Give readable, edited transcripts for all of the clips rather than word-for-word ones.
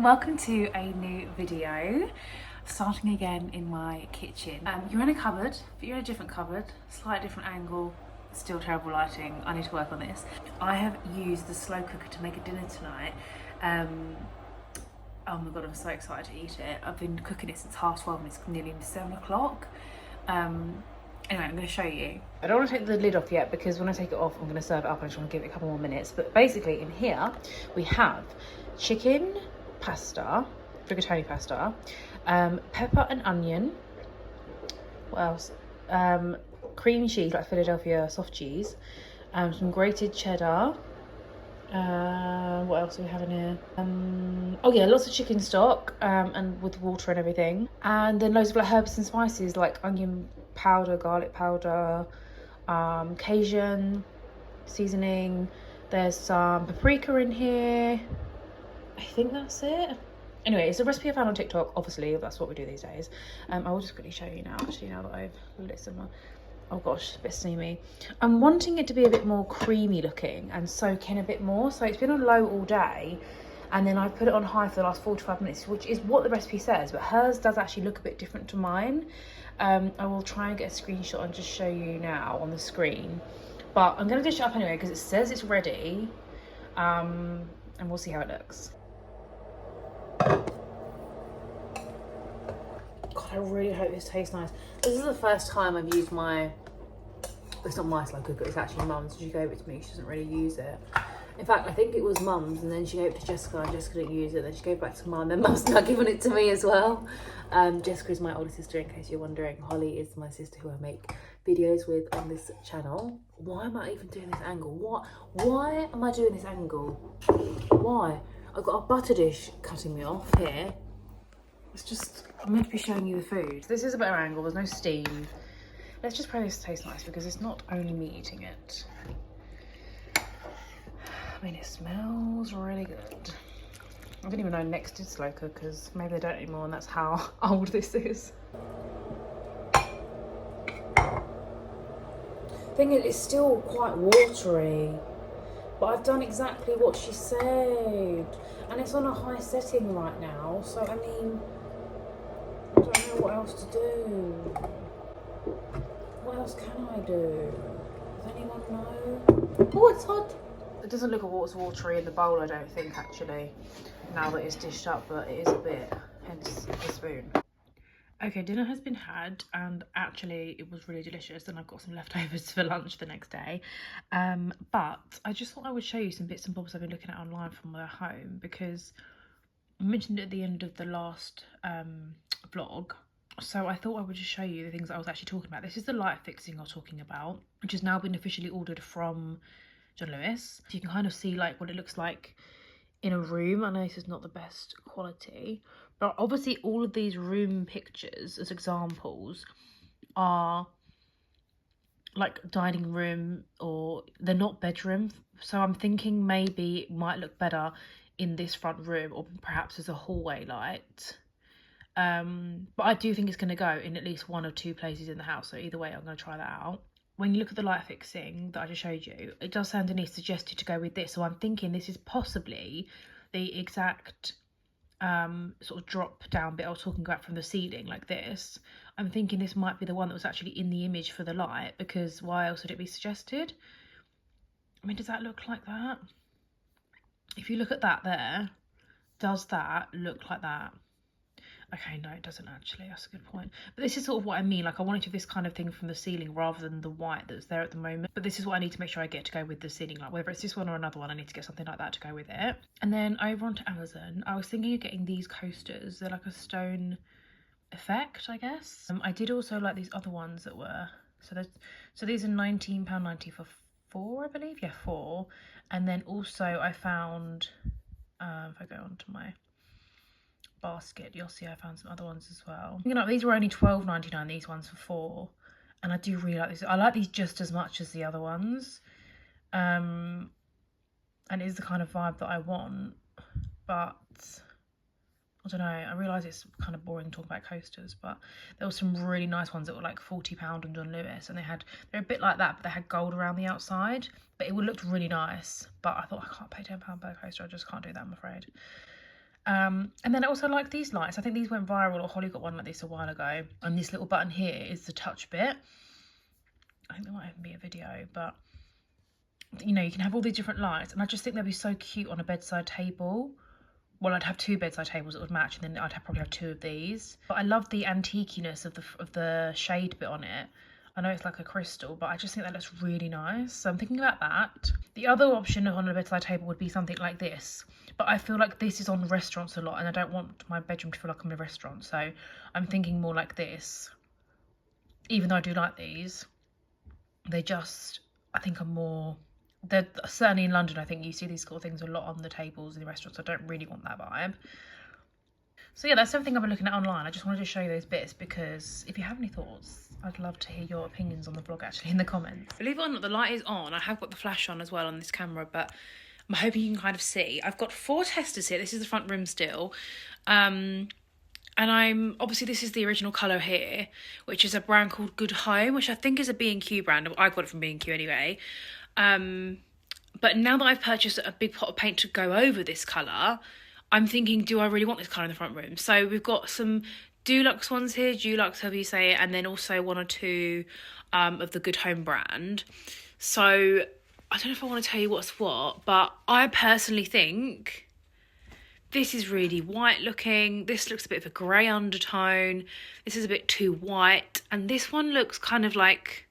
welcome to a new video. Starting again in my kitchen. You're in a cupboard, but you're in a different cupboard, slightly different angle, still terrible lighting. I need to work on this. I have used the slow cooker to make a dinner tonight. Oh my god, I'm so excited to eat it. I've been cooking it since 12:30 and it's nearly 7 o'clock. Anyway, I'm going to show you. I don't want to take the lid off yet because when I take it off, I'm going to serve it up. I just want to give it a couple more minutes. But basically in here, we have chicken pasta, rigatoni pasta, pepper and onion. What else? Cream cheese, like Philadelphia soft cheese. Some grated cheddar. What else do we have in here? Oh yeah, lots of chicken stock, and with water and everything. And then loads of like herbs and spices like onion powder, garlic powder, Cajun seasoning. There's some paprika in here. I think that's it. Anyway, it's a recipe I found on TikTok. Obviously, that's what we do these days. I will just quickly show you now, actually, now that I've lit some. Oh gosh, a bit steamy. I'm wanting it to be a bit more creamy looking and soak in a bit more. So it's been on low all day, and then I put it on high for the last 45 minutes, which is what the recipe says, but hers does actually look a bit different to mine. I will try and get a screenshot and just show you now on the screen. But I'm gonna dish it up anyway because it says it's ready. And we'll see how it looks. God, I really hope this tastes nice. This is the first time I've used my, it's not my slow cooker, it's actually Mum's. She gave it to me, she doesn't really use it. In fact, I think it was Mum's and then she gave it to Jessica and Jessica didn't use it. Then she gave it back to Mum, then Mum's now given it to me as well. Jessica is my older sister, in case you're wondering. Holly is my sister who I make videos with on this channel. Why am I even doing this angle? Why am I doing this angle? Why? I've got a butter dish cutting me off here. It's just, I'm meant to be showing you the food. This is a better angle, there's no steam. Let's just pray this tastes nice because it's not only me eating it. I mean, it smells really good. I didn't even know Next did slow cookers. Maybe they don't anymore and that's how old this is. Thing is, it's still quite watery. But I've done exactly what she said. And it's on a high setting right now. So, I mean, I don't know what else to do. What else can I do? Does anyone know? Oh, it's hot. It doesn't look as watery in the bowl, I don't think, actually, now that it's dished up, but it is a bit, hence the spoon. Okay, dinner has been had and actually it was really delicious and I've got some leftovers for lunch the next day. But I just thought I would show you some bits and bobs I've been looking at online from their home because I mentioned it at the end of the last vlog. So I thought I would just show you the things that I was actually talking about. This is the light fixing I was talking about, which has now been officially ordered from John Lewis. So you can kind of see like what it looks like in a room. I know this is not the best quality, but obviously all of these room pictures as examples are like dining room, or they're not bedroom. So I'm thinking maybe it might look better in this front room or perhaps as a hallway light. But I do think it's going to go in at least one or two places in the house. So either way, I'm going to try that out. When you look at the light fixing that I just showed you, it does say underneath suggested to go with this. So I'm thinking this is possibly the exact sort of drop down bit I was talking about from the ceiling like this. I'm thinking this might be the one that was actually in the image for the light, because why else would it be suggested? I mean, does that look like that? If you look at that there, does that look like that? Okay, no, it doesn't actually. That's a good point. But this is sort of what I mean. Like, I wanted to do this kind of thing from the ceiling rather than the white that's there at the moment. But this is what I need to make sure I get to go with the ceiling. Like, whether it's this one or another one, I need to get something like that to go with it. And then over onto Amazon, I was thinking of getting these coasters. They're like a stone effect, I guess. I did also like these other ones that were... So these are £19.90 for 4, I believe. Yeah, 4. And then also I found... if I go onto my... basket, you'll see I found some other ones as well. You know, these were only £12.99, these ones for 4, and I do really like these. I like these just as much as the other ones, and it is the kind of vibe that I want. But I don't know, I realise it's kind of boring talking about coasters, but there were some really nice ones that were like £40 on John Lewis, and they're a bit like that, but they had gold around the outside, but it would look really nice. But I thought, I can't pay £10 per coaster, I just can't do that, I'm afraid. And then I also like these lights. I think these went viral, or Holly got one like this a while ago. And this little button here is the touch bit. I think there might even be a video, but you know, you can have all these different lights, and I just think they'd be so cute on a bedside table. Well, I'd have 2 bedside tables that would match, and then I'd probably have 2 of these. But I love the antiqueness of the shade bit on it. I know it's like a crystal, but I just think that looks really nice. So I'm thinking about that. The other option on a bedside table would be something like this. But I feel like this is on restaurants a lot, and I don't want my bedroom to feel like I'm in a restaurant. So I'm thinking more like this. Even though I do like these, they just, I think, are more... They're certainly in London, I think you see these sort of things a lot on the tables in the restaurants. I don't really want that vibe. So yeah, that's everything I've been looking at online. I just wanted to show you those bits because if you have any thoughts, I'd love to hear your opinions on the vlog actually in the comments. Believe it or not, the light is on. I have got the flash on as well on this camera, but I'm hoping you can kind of see. I've got 4 testers here. This is the front room still. And I'm, obviously this is the original colour here, which is a brand called Good Home, which I think is a B&Q brand. I got it from B&Q anyway. But now that I've purchased a big pot of paint to go over this colour, I'm thinking, do I really want this colour in the front room? So we've got some Dulux ones here, Dulux, however you say it, and then also 1 or 2 of the Good Home brand. So I don't know if I want to tell you what's what, but I personally think this is really white looking. This looks a bit of a grey undertone. This is a bit too white. And this one looks kind of like...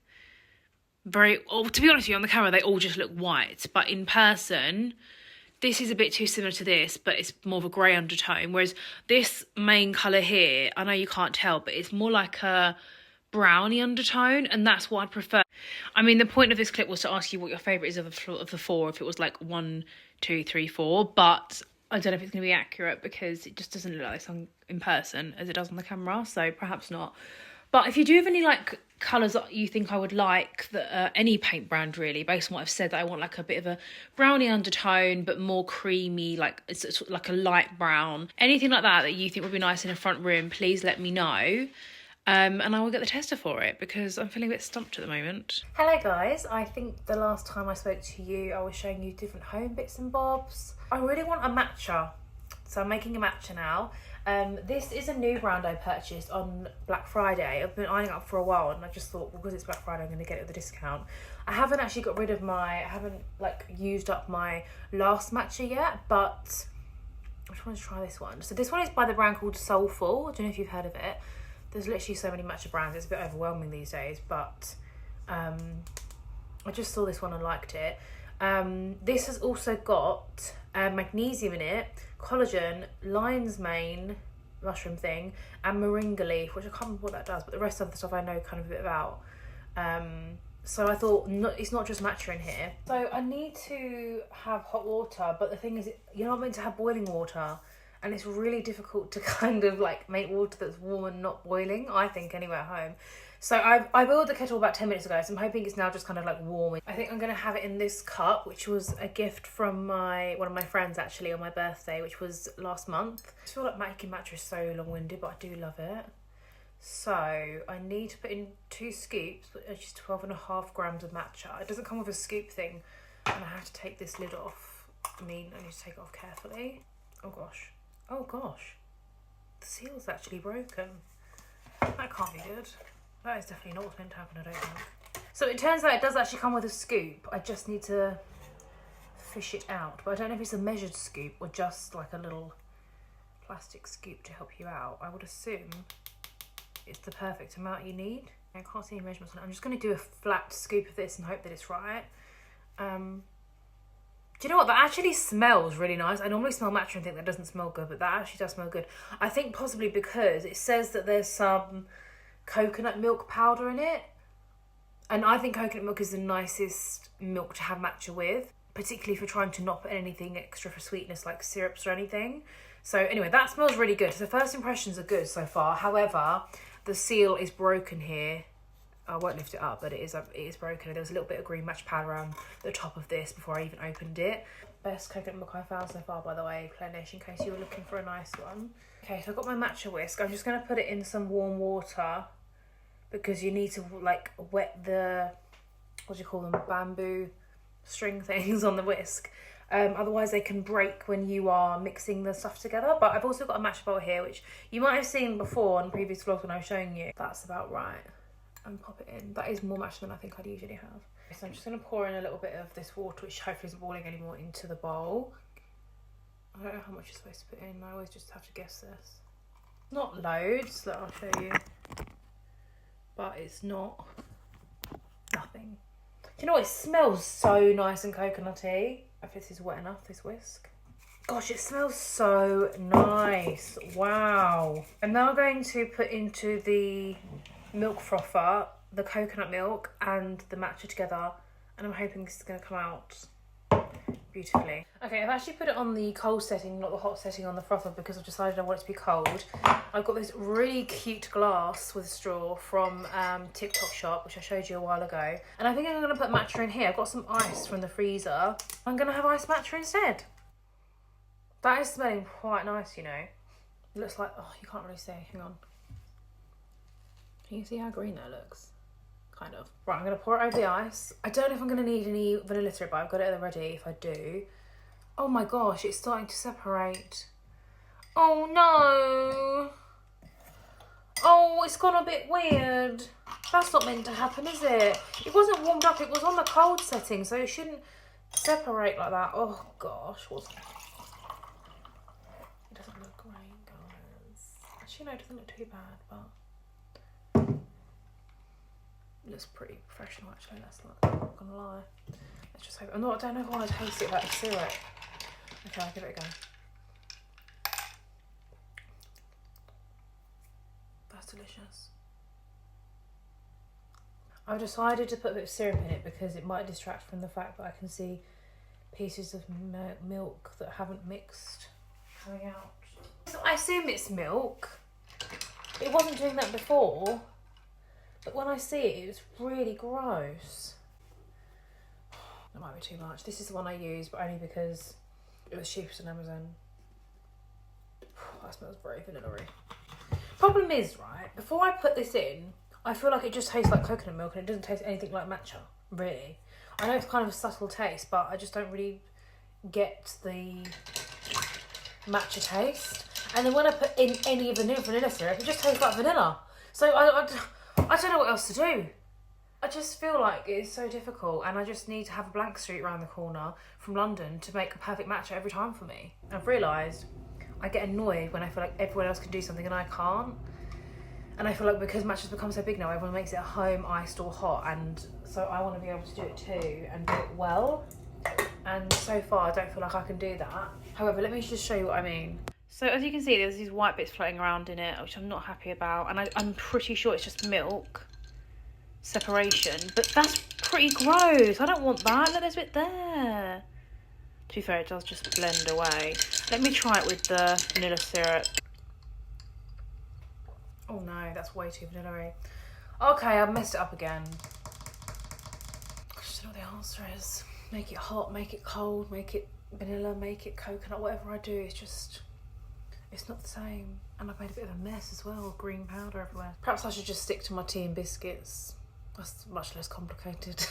very, well, to be honest with you, on the camera they all just look white, but in person this is a bit too similar to this, but it's more of a grey undertone, whereas this main colour here, I know you can't tell, but it's more like a browny undertone, and that's what I prefer. I mean, the point of this clip was to ask you what your favourite is of the 4, if it was like 1, 2, 3, 4, but I don't know if it's going to be accurate because it just doesn't look like this in person as it does on the camera, so perhaps not. But if you do have any like colours that you think I would like, that any paint brand really, based on what I've said, that I want like a bit of a browny undertone but more creamy, like it's like a light brown, anything like that that you think would be nice in a front room, please let me know. And I will get the tester for it because I'm feeling a bit stumped at the moment. Hello guys, I think the last time I spoke to you I was showing you different home bits and bobs. I really want a matcha, so I'm making a matcha now. This is a new brand I purchased on Black Friday. I've been eyeing it up for a while, and I just thought, well, because it's Black Friday, I'm going to get it with a discount. I haven't actually got rid of I haven't like used up my last matcha yet, but I just want to try this one. So this one is by the brand called Soulful. I don't know if you've heard of it. There's literally so many matcha brands, it's a bit overwhelming these days, but I just saw this one and liked it. This has also got magnesium in it, collagen, lion's mane, mushroom thing, and moringa leaf, which I can't remember what that does, but the rest of the stuff I know kind of a bit about. So I thought, it's not just matcha in here. So I need to have hot water, but the thing is, you're not meant to have boiling water, and it's really difficult to kind of like make water that's warm and not boiling, I think, anywhere at home. So I boiled the kettle about 10 minutes ago, so I'm hoping it's now just kind of like warm. I think I'm going to have it in this cup, which was a gift from one of my friends actually on my birthday, which was last month. I feel like making matcha is so long-winded, but I do love it. So I need to put in 2 scoops, which is 12.5 grams of matcha. It doesn't come with a scoop thing, and I have to take this lid off. I need to take it off carefully. Oh gosh. Oh gosh. The seal's actually broken. That can't be good. That is definitely not what's meant to happen, I don't think. So it turns out it does actually come with a scoop. I just need to fish it out. But I don't know if it's a measured scoop or just like a little plastic scoop to help you out. I would assume it's the perfect amount you need. I can't see any measurements on it. I'm just going to do a flat scoop of this and hope that it's right. Do you know what? That actually smells really nice. I normally smell matcha and think that doesn't smell good, but that actually does smell good. I think possibly because it says that there's some coconut milk powder in it, and I think coconut milk is the nicest milk to have matcha with, particularly if you're trying to not put anything extra for sweetness like syrups or anything. So anyway, that smells really good. So first impressions are good so far. However, the seal is broken here. I won't lift it up, but it is broken. There was a little bit of green matcha powder around the top of this before I even opened it. Best coconut milk I found so far, by the way, Plenish, in case you were looking for a nice one. Okay, so I've got my matcha whisk. I'm just going to put it in some warm water because you need to like wet the, what do you call them, bamboo string things on the whisk. Otherwise they can break when you are mixing the stuff together. But I've also got a matcha bowl here, which you might have seen before on previous vlogs when I was showing you. That's about right. And pop it in. That is more matcha than I think I'd usually have. So I'm just going to pour in a little bit of this water, which hopefully isn't boiling anymore, into the bowl. I don't know how much you're supposed to put in. I always just have to guess this. Not loads, that I'll show you. But it's not nothing. Do you know what? It smells so nice and coconutty. If this is wet enough, this whisk. Gosh, it smells so nice. Wow. I'm now going to put into the milk frother the coconut milk and the matcha together, and I'm hoping this is going to come out beautifully. Okay, I've actually put it on the cold setting, not the hot setting on the frother, because I've decided I want it to be cold. I've got this really cute glass with a straw from TikTok shop, which I showed you a while ago, and I think I'm going to put matcha in here. I've got some ice from the freezer. I'm going to have iced matcha instead. That is smelling quite nice, you know. It looks like, oh, you can't really see. Hang on. Can you see how green that looks? Kind of. Right, I'm going to pour it over the ice. I don't know if I'm going to need any vanilla syrup, but I've got it at the ready if I do. Oh my gosh, it's starting to separate. Oh no. Oh, it's gone a bit weird. That's not meant to happen, is it? It wasn't warmed up, it was on the cold setting, so it shouldn't separate like that. Oh gosh, what's... It doesn't look great, guys. Actually, no, it doesn't look too bad, but... It looks pretty professional actually, I'm not gonna lie. Let's just hope. I don't know if I want to taste it without the syrup. Okay, I'll give it a go. That's delicious. I've decided to put a bit of syrup in it because it might distract from the fact that I can see pieces of milk that haven't mixed coming out. I assume it's milk. It wasn't doing that before. But when I see it, it's really gross. That might be too much. This is the one I use, but only because it was cheapest on Amazon. That smells very vanilla-y. Problem is, right, before I put this in, I feel like it just tastes like coconut milk and it doesn't taste anything like matcha, really. I know it's kind of a subtle taste, but I just don't really get the matcha taste. And then when I put in any vanilla syrup, it just tastes like vanilla. So I don't know what else to do. I just feel like it's so difficult, and I just need to have a blank street around the corner from London to make a perfect matcha every time for me. I've realised I get annoyed when I feel like everyone else can do something and I can't. And I feel like because matcha's become so big now, everyone makes it at home, iced or hot, and so I want to be able to do it too and do it well. And so far I don't feel like I can do that. However, let me just show you what I mean. So as you can see, there's these white bits floating around in it, which I'm not happy about. And I'm pretty sure it's just milk separation. But that's pretty gross. I don't want that. Look, there's a bit there. To be fair, it does just blend away. Let me try it with the vanilla syrup. Oh no, that's way too vanilla-y. Okay, I've messed it up again. I just don't know what the answer is. Make it hot, make it cold, make it vanilla, make it coconut. Whatever I do, it's just... it's not the same. And I've made a bit of a mess as well, green powder everywhere. Perhaps I should just stick to my tea and biscuits. That's much less complicated.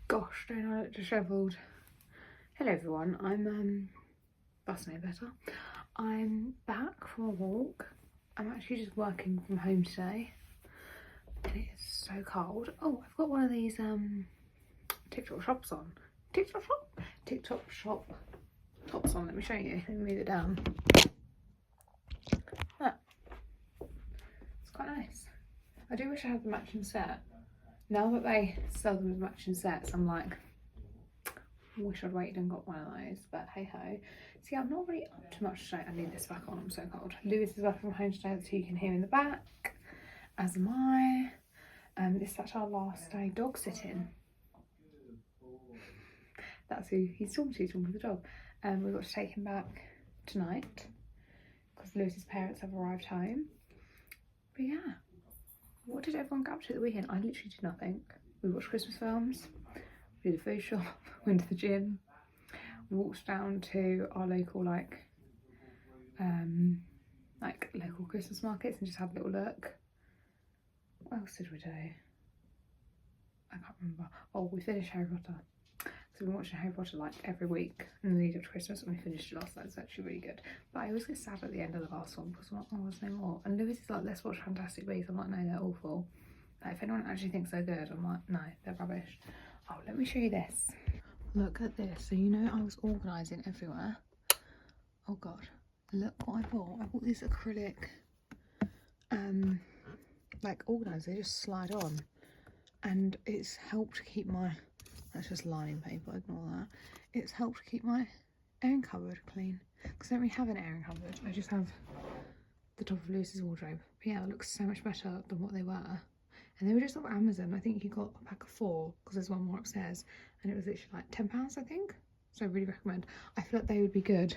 Gosh, don't I look dishevelled? Hello everyone, I'm, that's no better. I'm back from a walk. I'm actually just working from home today. And it is so cold. Oh, I've got one of these TikTok shops on. TikTok shop tops on. Let me show you. Let me move it down. Look. It's quite nice. I do wish I had the matching set. Now that they sell them as matching sets, I'm like, I wish I'd waited and got one of those, but hey ho. See, I'm not really up to much today. I need this back on, I'm so cold. Lewis is working from home today, that's who you can hear in the back, as am I. This is actually our last day dog sitting. That's who he's talking to the dog. We've got to take him back tonight because Lewis's parents have arrived home. But yeah, what did everyone get up to at the weekend? I literally did nothing. We watched Christmas films, we did a food shop, went to the gym, walked down to our local like local Christmas markets and just had a little look. What else did we do? I can't remember. Oh, we finished Harry Potter. So we've been watching Harry Potter like every week in the lead up to Christmas, and we finished it last night. It's actually really good. But I always get sad at the end of the last one because I'm like, oh, there's no more. And Lewis is like, let's watch Fantastic Beasts. I'm like, no, they're awful. Like, if anyone actually thinks they're good, I'm like, no, they're rubbish. Oh, let me show you this. Look at this. So you know I was organising everywhere. Oh God, look what I bought. I bought these acrylic like organisers. They just slide on, and it's helped keep my, that's just lining paper, ignore that. It's helped keep my airing cupboard clean, because I don't really have an airing cupboard. I just have the top of Lewis's wardrobe. But yeah, it looks so much better than what they were. And they were just off Amazon. I think you got a pack of 4 because there's one more upstairs, and it was literally like £10, I think. So I really recommend. I feel like they would be good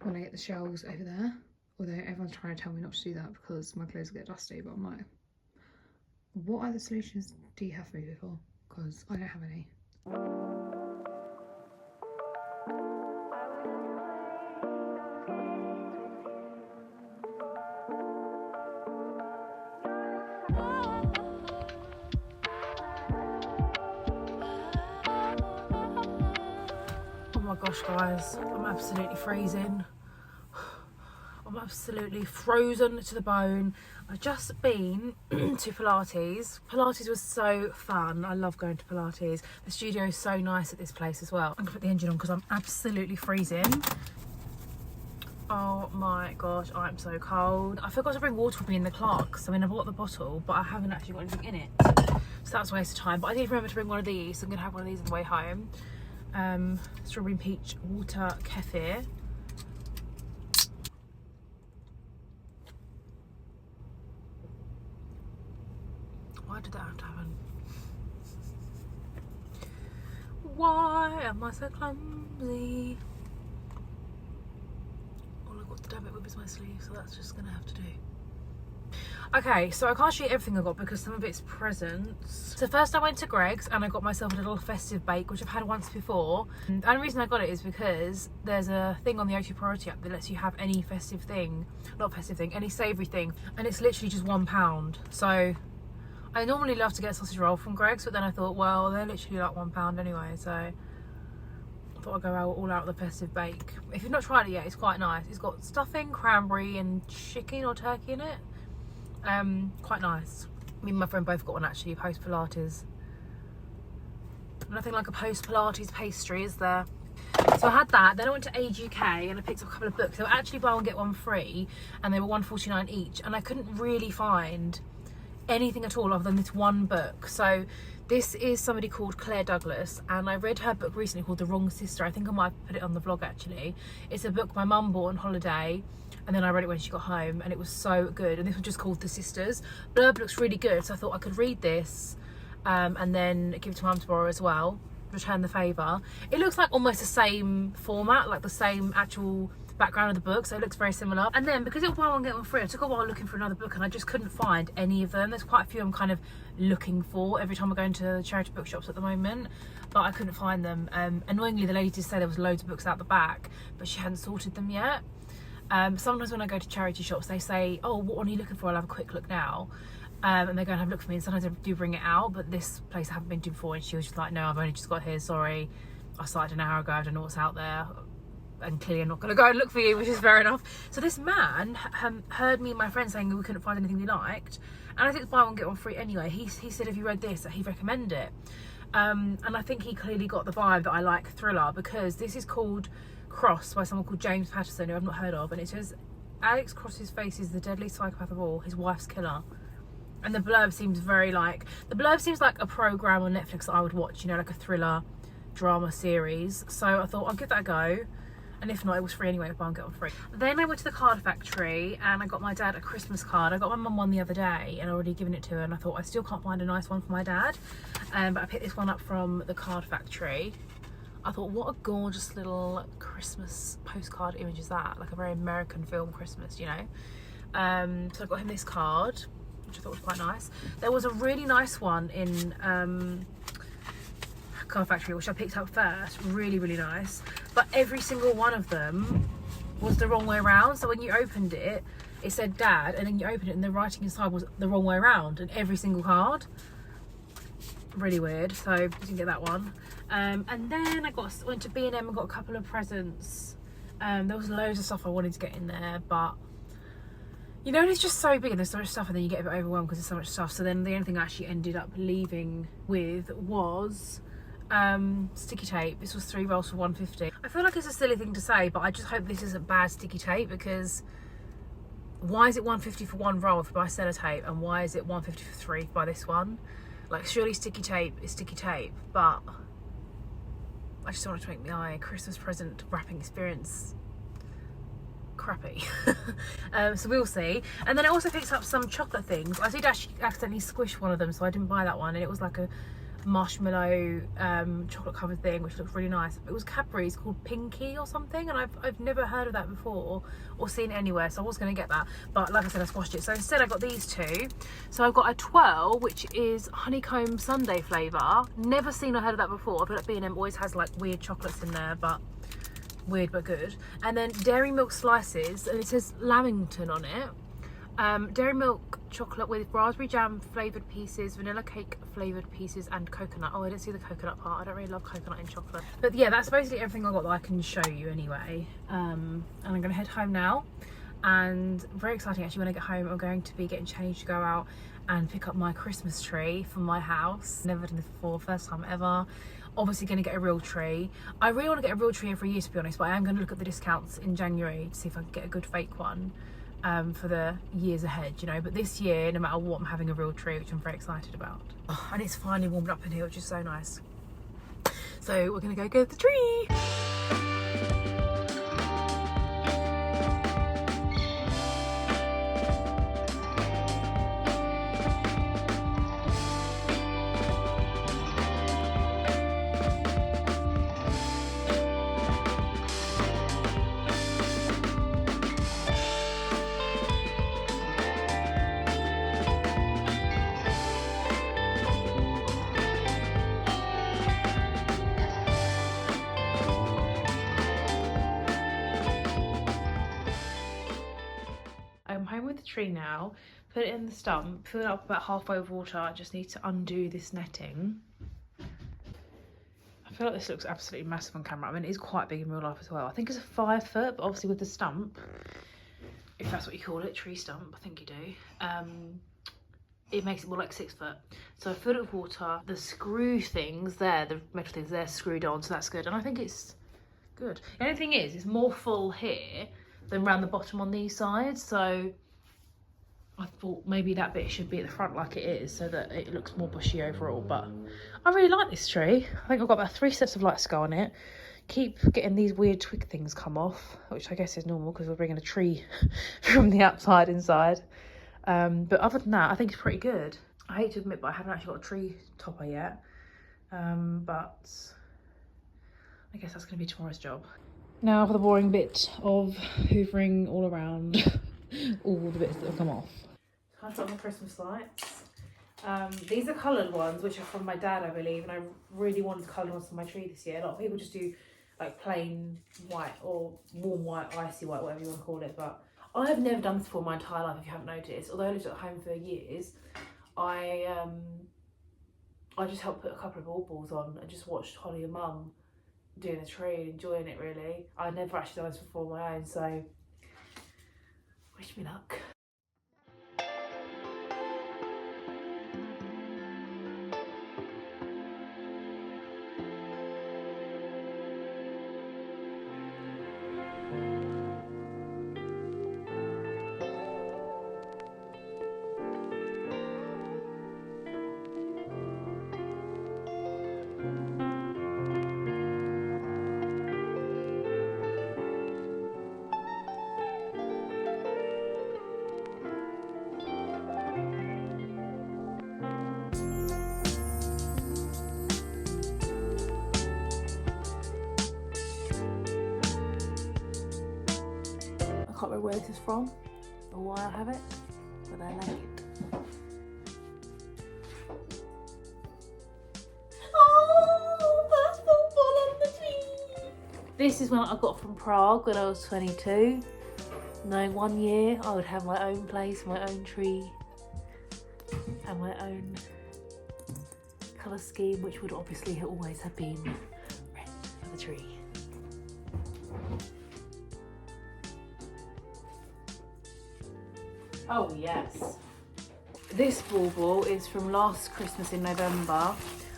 when I get the shelves over there, although everyone's trying to tell me not to do that because my clothes get dusty. But I'm like, what other solutions do you have for me before? Because I don't have any. Oh my gosh, guys, I'm absolutely freezing. I'm absolutely frozen to the bone. I've just been to Pilates. Pilates was so fun. I love going to Pilates. The studio is so nice at this place as well. I'm gonna put the engine on because I'm absolutely freezing. Oh my gosh, I'm so cold. I forgot to bring water with me in the Clarks. I mean, I bought the bottle, but I haven't actually got anything in it. So that's a waste of time. But I did remember to bring one of these. So I'm gonna have one of these on the way home. Strawberry and peach water kefir. Why did that have to happen? Why am I so clumsy? All I've got to dab it with is my sleeve, so that's just gonna have to do. Okay, so I can't show you everything I got because some of it's presents. So first I went to Greg's and I got myself a little festive bake, which I've had once before. And the only reason I got it is because there's a thing on the O2 Priority app that lets you have any festive thing, not festive thing, any savoury thing, and it's literally just £1. So I normally love to get a sausage roll from Greg's, but then I thought, well, they're literally like £1 anyway, so I thought I'd go all out with the festive bake. If you've not tried it yet, it's quite nice. It's got stuffing, cranberry and chicken or turkey in it. Quite nice. Me and my friend both got one actually, post Pilates. Nothing like a post Pilates pastry, is there? So I had that, then I went to Age UK and I picked up a couple of books. They were actually buy one get one free, and they were £1.49 each, and I couldn't really find anything at all other than this one book. So this is somebody called Claire Douglas, and I read her book recently called The Wrong Sister. I think I might have put it on the vlog actually. It's a book my mum bought on holiday, and then I read it when she got home, and it was so good. And this was just called The Sisters. Blurb looks really good, so I thought I could read this and then give it to mum to borrow as well, return the favour. It looks like almost the same format, like the same actual background of the book, so it looks very similar. And then because it was buy one get one free, I took a while looking for another book and I just couldn't find any of them. There's quite a few I'm kind of looking for every time I go into the charity bookshops at the moment, but I couldn't find them. Annoyingly, the lady did say there was loads of books out the back, but she hadn't sorted them yet. Sometimes when I go to charity shops, they say, oh, what one are you looking for? I'll have a quick look now. And they go and have a look for me, and sometimes they do bring it out, but this place I haven't been to before, and she was just like, no, I've only just got here, sorry, I started an hour ago, I don't know what's out there, and clearly I'm not going to go and look for you, which is fair enough. So this man heard me and my friend saying we couldn't find anything we liked, and I think it's buy one get one free anyway. He said, have you read this? That he'd recommend it. And I think he clearly got the vibe that I like thriller, because this is called Cross by someone called James Patterson, who I've not heard of, and it says Alex Cross's face is the deadly psychopath of all, his wife's killer. And the blurb seems very like, the blurb seems like a program on Netflix that I would watch, you know, like a thriller drama series. So I thought I'll give that a go, and if not, it was free anyway, buy one get one free. Then I went to the card factory and I got my dad a Christmas card. I got my mum one the other day and I'd already given it to her, and I thought I still can't find a nice one for my dad, but I picked this one up from the card factory. I thought, what a gorgeous little Christmas postcard image is that, like a very American film Christmas, you know. So I got him this card, which I thought was quite nice. There was a really nice one in Card Factory, which I picked up first, really, really nice. But every single one of them was the wrong way around. So when you opened it, it said Dad, and then you opened it and the writing inside was the wrong way around in every single card. really weird, so I didn't get that one. And then I went to B&M and got a couple of presents. There was loads of stuff I wanted to get in there, but you know, it's just so big and there's so much stuff, and then you get a bit overwhelmed because there's so much stuff. So then the only thing I actually ended up leaving with was sticky tape. This was 3 rolls for £1.50. I feel like it's a silly thing to say, but I just hope this isn't bad sticky tape, because why is it £1.50 for 1 roll if you buy sellotape, and why is it £1.50 for 3 if you buy this one? Like, surely sticky tape is sticky tape, but I just don't want it to make my Christmas present wrapping experience crappy. So we'll see. And then I also picked up some chocolate things. I did actually accidentally squish one of them, so I didn't buy that one, and it was like a marshmallow chocolate covered thing, which looks really nice. It was Cadbury's, called Pinky or something, and I've never heard of that before or seen it anywhere, so I was going to get that, but like I said, I squashed it. So instead I got these two. So I've got a twirl, which is honeycomb sundae flavour. Never seen or heard of that before. I feel like B&M always has like weird chocolates in there, but weird but good. And then dairy milk slices, and it says Lamington on it. Dairy milk chocolate with raspberry jam flavoured pieces, vanilla cake flavoured pieces, and coconut. Oh, I didn't see the coconut part. I don't really love coconut in chocolate. But yeah, that's basically everything I got that I can show you anyway. And I'm going to head home now. And very exciting actually, when I get home, I'm going to be getting changed to go out and pick up my Christmas tree from my house. Never done this before, first time ever. Obviously going to get a real tree. I really want to get a real tree every year, to be honest, but I am going to look at the discounts in January to see if I can get a good fake one. For the years ahead, you know, but this year, no matter what, I'm having a real tree, which I'm very excited about. Oh, and it's finally warmed up in here, which is so nice. So we're gonna go get the tree. I'm home with the tree now, put it in the stump, fill it up about halfway with water. I just need to undo this netting. I feel like this looks absolutely massive on camera. I mean, it is quite big in real life as well. I think it's a 5 foot, but obviously with the stump, if that's what you call it, tree stump, I think you do, it makes it more like 6 foot. So I filled it with water. The screw things there, the metal things, they're screwed on, so that's good. And I think it's good. The only thing is, it's more full here than around the bottom on these sides, so I thought maybe that bit should be at the front like it is, so that it looks more bushy overall. But I really like this tree. I think I've got about 3 sets of lights to go on it. Keep getting these weird twig things come off, which I guess is normal because we're bringing a tree from the outside inside. But other than that, I think it's pretty good. I hate to admit, but I haven't actually got a tree topper yet, but I guess that's going to be tomorrow's job. Now for the boring bit of hoovering all around all the bits that have come off. I've got my Christmas lights. These are coloured ones, which are from my dad, I believe, and I really wanted coloured ones for my tree this year. A lot of people just do like plain white or warm white, icy white, whatever you want to call it, but I have never done this before my entire life, if you haven't noticed. Although I lived at home for years, I just helped put a couple of baubles on and just watched Holly and Mum doing a tree and enjoying it, really. I'd never actually done this before on my own, so wish me luck. I can't remember where this is from or why I have it, but I like it. Oh, that's football on the tree. This is one I got from Prague when I was 22. Knowing 1 year I would have my own place, my own tree, and my own colour scheme, which would obviously always have been red for the tree. Oh yes. This bauble is from last Christmas in November.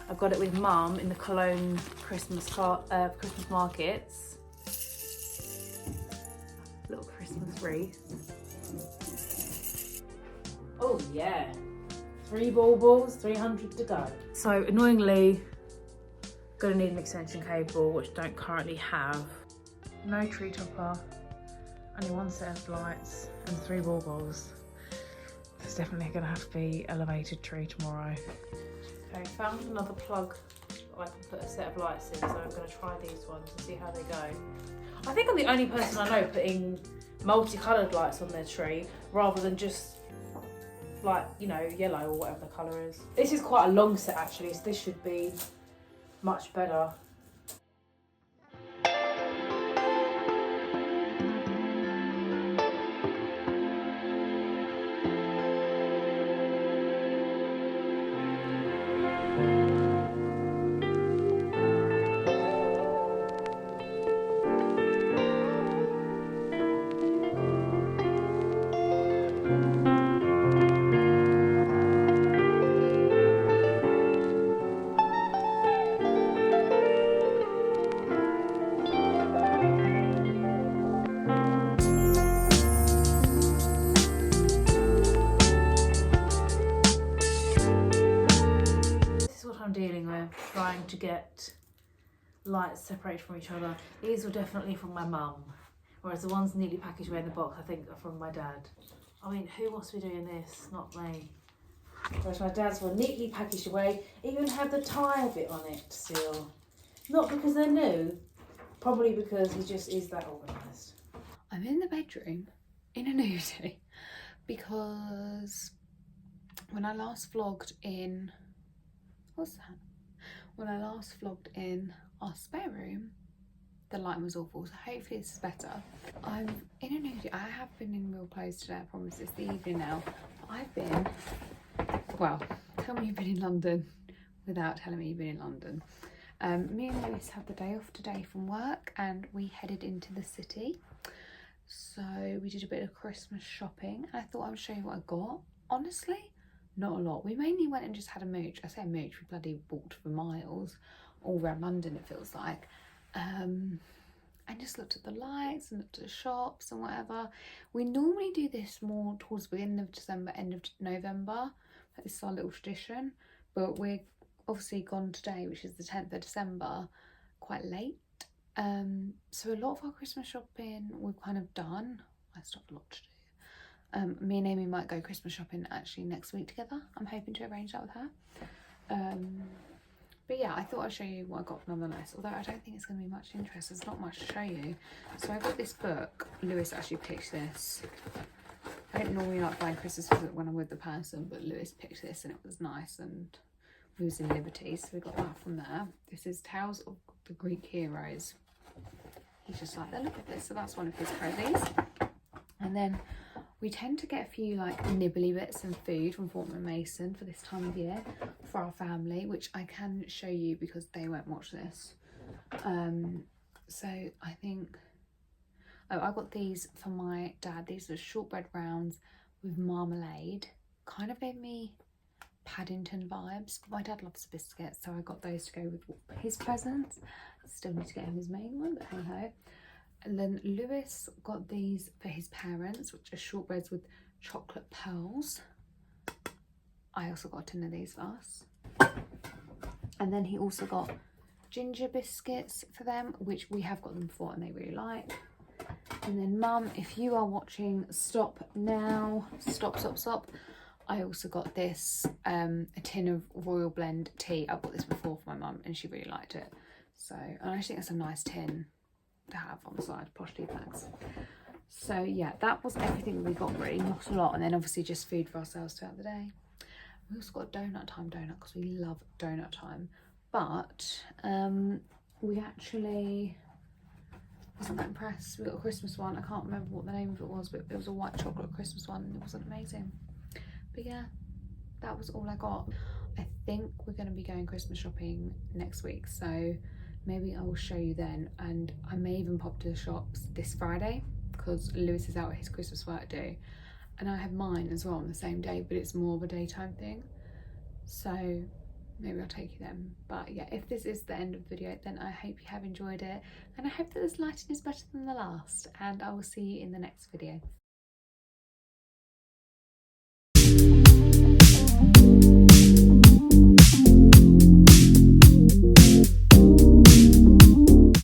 I got it with Mum in the Cologne Christmas markets. Little Christmas wreath. Oh yeah. 3 baubles, 300 to go. So annoyingly, gonna need an extension cable, which I don't currently have. No tree topper, only 1 set of lights and 3 baubles. There's definitely gonna have to be elevated tree tomorrow. Okay, found another plug that I can put a set of lights in, so I'm gonna try these ones and see how they go. I think I'm the only person I know putting multicoloured lights on their tree rather than just like, you know, yellow or whatever the colour is. This is quite a long set actually, so this should be much better. I'm dealing with, trying to get lights separated from each other. These were definitely from my mum, whereas the ones neatly packaged away in the box I think are from my dad. I mean, who wants to be doing this? Not me. Whereas my dad's were neatly packaged away, even had the tie bit on it still. Not because they're new, probably because he just is that organised. I'm in the bedroom in a nudie because when I last vlogged in, what's that? When I last vlogged in our spare room, the lighting was awful, so hopefully this is better. I'm in a nudie. I have been in real clothes today, I promise. It's the evening now. I've been, well, tell me you've been in London without telling me you've been in London. Me and Lewis had the day off today from work and we headed into the city. So we did a bit of Christmas shopping and I thought I would show you what I got. Honestly, not a lot. We mainly went and just had a mooch. I say a mooch, we bloody walked for miles all around London, it feels like. And just looked at the lights and looked at the shops and whatever. We normally do this more towards the beginning of December, end of November. This is our little tradition. But we're obviously gone today, which is the 10th of December, quite late. So a lot of our Christmas shopping we've kind of done. I still have a lot to do. Me and Amy might go Christmas shopping actually next week together. I'm hoping to arrange that with her. But yeah, I thought I'd show you what I got nonetheless, although I don't think it's going to be much interest. There's not much to show you. So I got this book. Lewis actually picked this. I don't normally like buying Christmas presents when I'm with the person, but Lewis picked this and it was nice and we was in Liberty, so we got that from there. This is Tales of the Greek Heroes. He's just like the look of this, so that's one of his cozies. And then we tend to get a few like nibbly bits and food from Fortnum & Mason for this time of year for our family, which I can show you because they won't watch this. So I think, oh, I got these for my dad. These are shortbread rounds with marmalade. Kind of gave me Paddington vibes, but my dad loves biscuits, so I got those to go with his presents. Still need to get him his main one, but hey ho. And then Lewis got these for his parents, which are shortbreads with chocolate pearls. I also got a tin of these for us. And then he also got ginger biscuits for them, which we have got them before and they really like. And then Mum, if you are watching, stop now. Stop. I also got this, a tin of Royal Blend tea. I've got this before for my mum and she really liked it. So, and I just think it's a nice tin to have on the side, posh tea bags. So yeah, that was everything that we got really, not a lot. And then obviously just food for ourselves throughout the day. We also got a donut time donut because we love donut time. But we actually wasn't that impressed. We got a Christmas one. I can't remember what the name of it was, but it was a white chocolate Christmas one and it wasn't amazing. But yeah, that was all I got. I think we're going to be going Christmas shopping next week, so maybe I will show you then. And I may even pop to the shops this Friday because Lewis is out at his Christmas work do, and I have mine as well on the same day, but it's more of a daytime thing, so maybe I'll take you then. But yeah, if this is the end of the video, then I hope you have enjoyed it, and I hope that this lighting is better than the last, and I will see you in the next video.